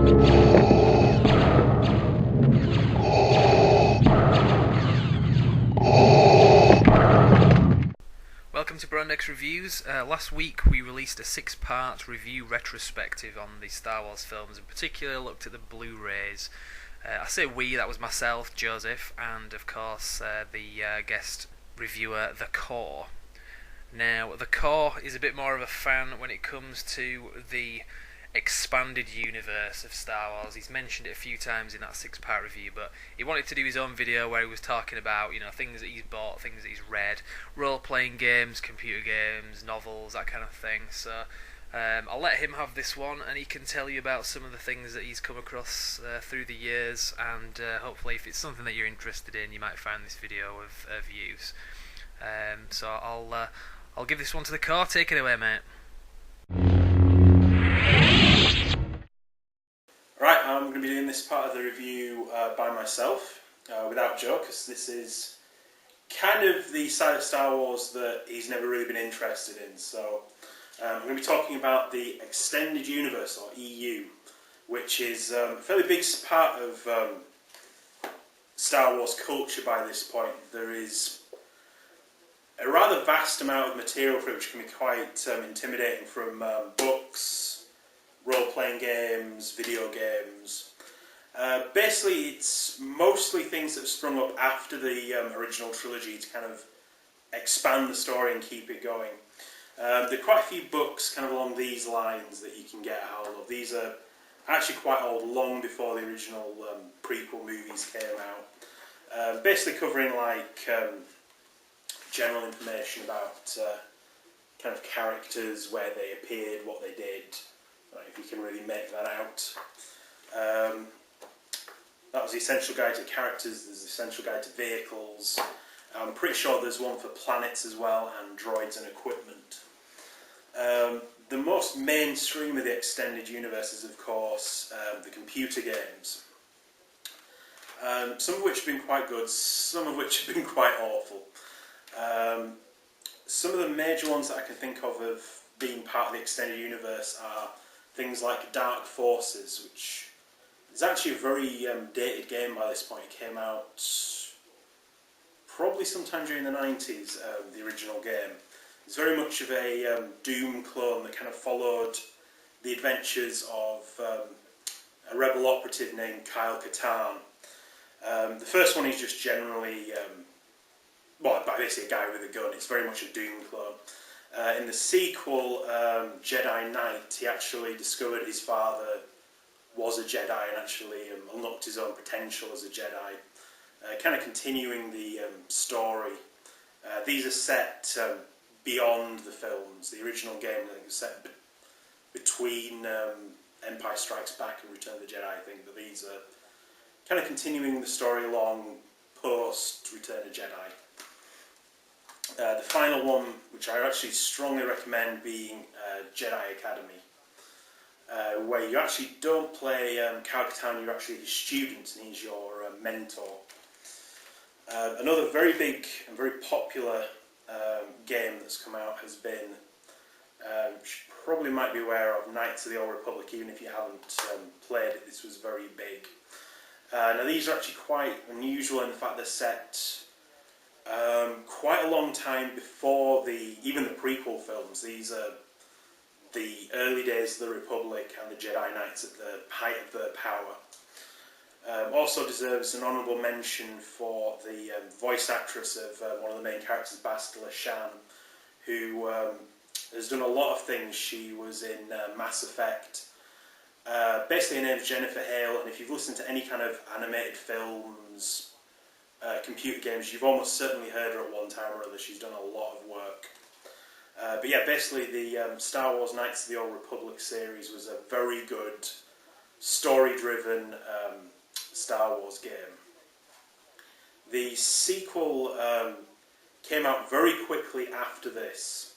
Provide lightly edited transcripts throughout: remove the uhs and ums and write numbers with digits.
Welcome to Brandex Reviews. Last week we released a 6-part review retrospective on the Star Wars films. In particular, looked at the Blu-rays. I say we, that was myself, Joseph, and of course the guest reviewer, The Core. Now, The Core is a bit more of a fan when it comes to the expanded universe of Star Wars. He's mentioned it a few times in that 6-part review, but he wanted to do his own video where he was talking about, things that he's bought, things that he's read, role-playing games, computer games, novels, that kind of thing. So I'll let him have this one, and he can tell you about some of the things that he's come across through the years, and hopefully if it's something that you're interested in, you might find this video of use. So I'll give this one to The Core. Take it away, mate. Right, I'm going to be doing this part of the review by myself, without Joe, because this is kind of the side of Star Wars that he's never really been interested in. So I'm going to be talking about the Extended Universe, or EU, which is a fairly big part of Star Wars culture by this point. There is a rather vast amount of material for it, which can be quite intimidating, from books, role-playing games, video games. Basically, it's mostly things that have sprung up after the original trilogy to kind of expand the story and keep it going. There are quite a few books kind of along these lines that you can get a hold of. These are actually quite old, long before the original prequel movies came out. Basically covering like general information about kind of characters, where they appeared, what they did, if you can really make that out. That was the Essential Guide to Characters. There's the Essential Guide to Vehicles. I'm pretty sure there's one for planets as well, and droids and equipment. The most mainstream of the Extended Universe is, of course, the computer games. Some of which have been quite good, some of which have been quite awful. Some of the major ones that I can think of being part of the Extended Universe are things like Dark Forces, which is actually a very dated game by this point. It came out probably sometime during the 90s, the original game. It's very much of a Doom clone that kind of followed the adventures of a rebel operative named Kyle Katarn. The first one is just generally, basically a guy with a gun. It's very much a Doom clone. In the sequel, Jedi Knight, he actually discovered his father was a Jedi and actually unlocked his own potential as a Jedi, kind of continuing the story. These are set beyond the films. The original game, I think, was set between Empire Strikes Back and Return of the Jedi, I think, but these are kind of continuing the story along post Return of Jedi. The final one, which I actually strongly recommend, being Jedi Academy, where you actually don't play Kyle Katarn, you're actually his student and he's your mentor. Another very big and very popular game that's come out has been, which you probably might be aware of, Knights of the Old Republic. Even if you haven't played it, this was very big. Now these are actually quite unusual in the fact they're set quite a long time before even the prequel films. These are the early days of the Republic and the Jedi Knights at the height of their power. Also deserves an honourable mention for the voice actress of one of the main characters, Bastila Shan, who has done a lot of things. She was in Mass Effect. Basically her name's Jennifer Hale, and if you've listened to any kind of animated films, computer games, you've almost certainly heard her at one time or other. She's done a lot of work. But yeah, basically the Star Wars Knights of the Old Republic series was a very good, story-driven Star Wars game. The sequel came out very quickly after this.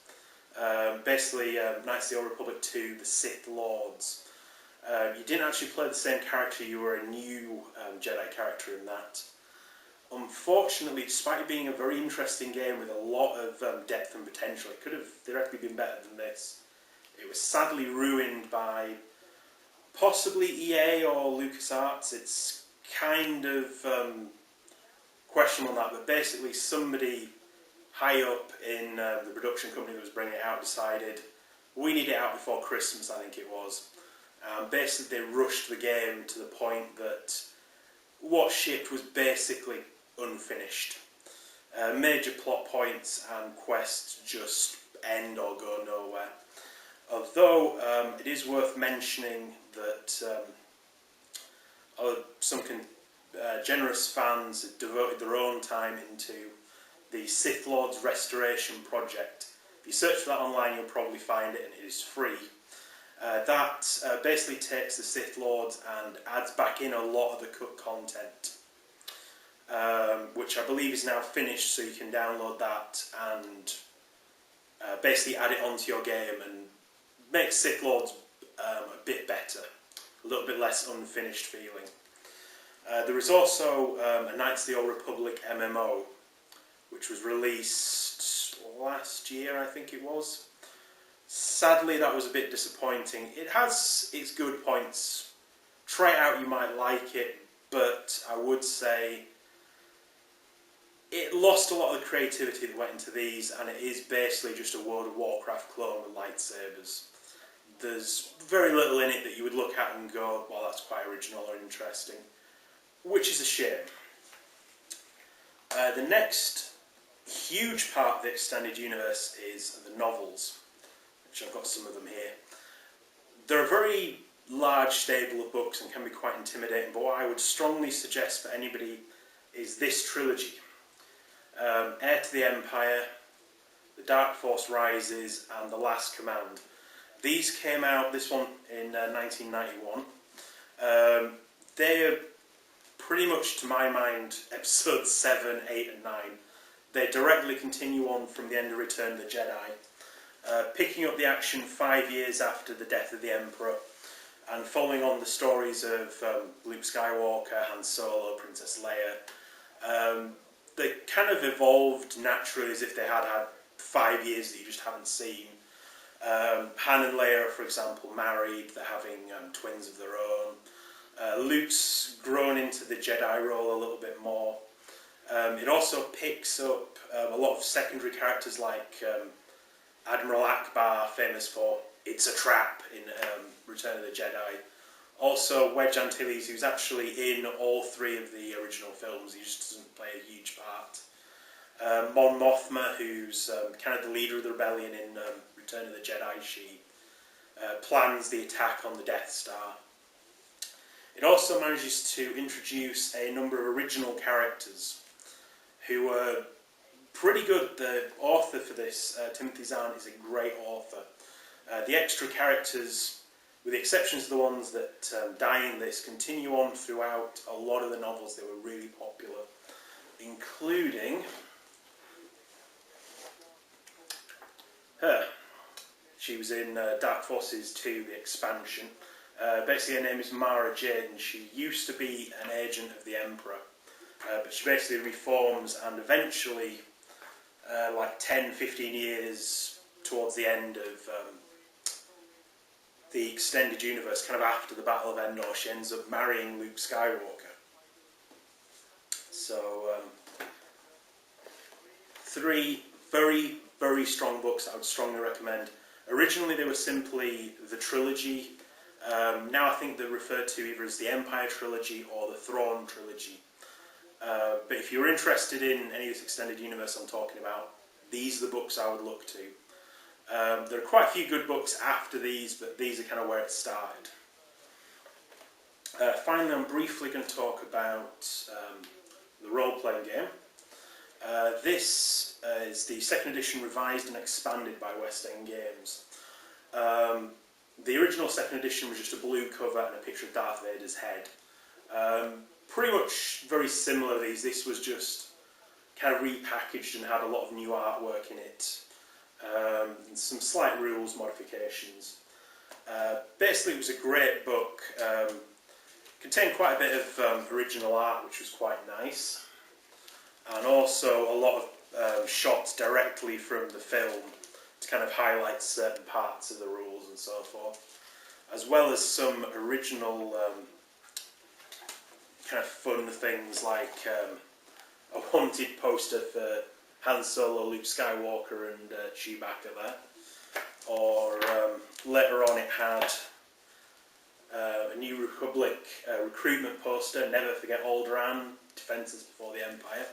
Basically, Knights of the Old Republic 2, The Sith Lords. You didn't actually play the same character, you were a new Jedi character in that. Unfortunately, despite it being a very interesting game with a lot of depth and potential, it could have theoretically been better than this. It was sadly ruined by possibly EA or LucasArts. It's kind of questionable on that, but basically somebody high up in the production company that was bringing it out decided we need it out before Christmas, I think it was. Basically they rushed the game to the point that what shipped was basically unfinished. Major plot points and quests just end or go nowhere. Although it is worth mentioning that some generous fans have devoted their own time into the Sith Lord's Restoration Project. If you search for that online, you'll probably find it, and it is free. That basically takes the Sith Lords and adds back in a lot of the cut content, which I believe is now finished, so you can download that and basically add it onto your game and make Sith Lords a bit better, a little bit less unfinished feeling. There is also a Knights of the Old Republic MMO, which was released last year, I think it was. Sadly, that was a bit disappointing. It has its good points. Try it out, you might like it, but I would say it lost a lot of the creativity that went into these, and it is basically just a World of Warcraft clone with lightsabers. There's very little in it that you would look at and go, well, that's quite original or interesting, which is a shame. The next huge part of the extended universe is the novels, which I've got some of them here. They're a very large stable of books and can be quite intimidating, but what I would strongly suggest for anybody is this trilogy. Heir to the Empire, The Dark Force Rises, and The Last Command. These came out, this one in 1991. They're pretty much, to my mind, episodes 7, 8 and 9. They directly continue on from the end of Return of the Jedi, picking up the action 5 years after the death of the Emperor, and following on the stories of Luke Skywalker, Han Solo, Princess Leia. They kind of evolved naturally as if they had 5 years that you just haven't seen. Han and Leia, for example, married, they're having twins of their own. Luke's grown into the Jedi role a little bit more. It also picks up a lot of secondary characters like Admiral Akbar, famous for It's a Trap in Return of the Jedi. Also Wedge Antilles, who's actually in all 3 of the original films, he just doesn't play a huge part. Mon Mothma, who's kind of the leader of the rebellion in Return of the Jedi, she plans the attack on the Death Star. It also manages to introduce a number of original characters who are pretty good. The author for this, Timothy Zahn, is a great author. The extra characters, with the exceptions of the ones that die in this, continue on throughout a lot of the novels that were really popular, including her. She was in Dark Forces 2, the expansion. Basically her name is Mara Jade, and she used to be an agent of the Emperor, but she basically reforms, and eventually, like 10-15 years towards the end of the extended universe, kind of after the Battle of Endor, she ends up marrying Luke Skywalker. So, 3 very, very strong books that I would strongly recommend. Originally they were simply the trilogy. Now I think they're referred to either as the Empire Trilogy or the Thrawn Trilogy. But if you're interested in any of this extended universe I'm talking about, these are the books I would look to. There are quite a few good books after these, but these are kind of where it started. Finally, I'm briefly going to talk about the role-playing game. This is the 2nd edition revised and expanded by West End Games. The original 2nd edition was just a blue cover and a picture of Darth Vader's head. Pretty much very similar to these. This was just kind of repackaged and had a lot of new artwork in it. And some slight rules modifications. Basically, it was a great book. Contained quite a bit of original art, which was quite nice, and also a lot of shots directly from the film to kind of highlight certain parts of the rules and so forth. as well as some original kind of fun things like a wanted poster for Han Solo, Luke Skywalker and Chewbacca there. Or later on it had a New Republic recruitment poster, Never Forget Alderaan, Defences Before the Empire.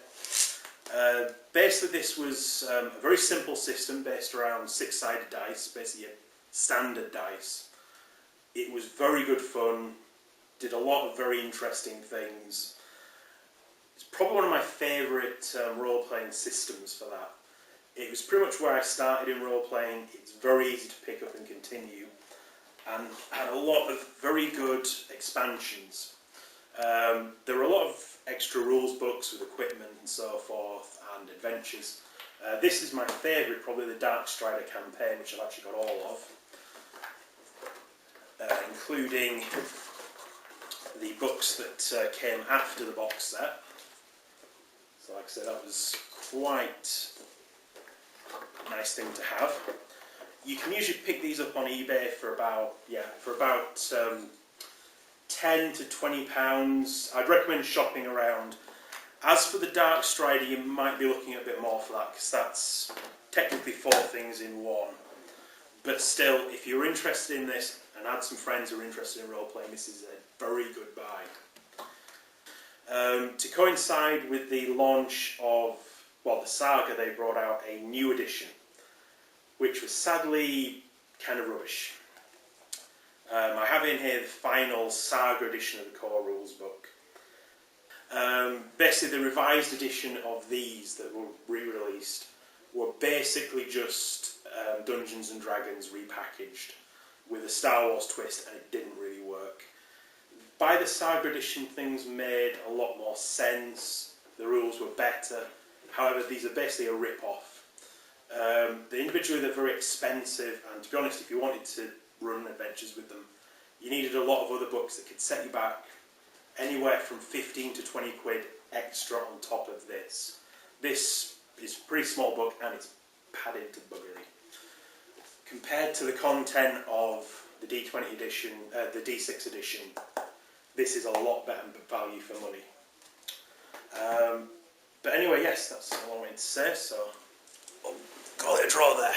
Basically this was a very simple system based around 6-sided dice, basically a standard dice. It was very good fun, did a lot of very interesting things. It's probably one of my favourite role-playing systems for that. It was pretty much where I started in role-playing. It's very easy to pick up and continue, and had a lot of very good expansions. There were a lot of extra rules books with equipment and so forth, and adventures. This is my favourite, probably the Dark Strider campaign, which I've actually got all of, including the books that came after the box set. So like I said, that was quite a nice thing to have. You can usually pick these up on eBay for about 10 to 20 pounds. I'd recommend shopping around. As for the Dark Strider, you might be looking at a bit more for that, because that's technically 4 things in one. But still, if you're interested in this and had some friends who are interested in role-playing, this is a very good buy. To coincide with the launch of, the Saga, they brought out a new edition, which was sadly kind of rubbish. I have in here the final Saga edition of the core rules book. Basically, the revised edition of these that were re-released were basically just Dungeons and Dragons repackaged with a Star Wars twist, and it didn't really work. By the Saga edition, things made a lot more sense. The rules were better. However, these are basically a rip-off. Individually, they're very expensive, and to be honest, if you wanted to run adventures with them, you needed a lot of other books that could set you back anywhere from 15 to 20 quid extra on top of this. This is a pretty small book, and it's padded to buggery. Compared to the content of the D20 edition, the D6 edition, this is a lot better value for money. But anyway, yes, that's all I wanted to say, so I'll call it a draw there.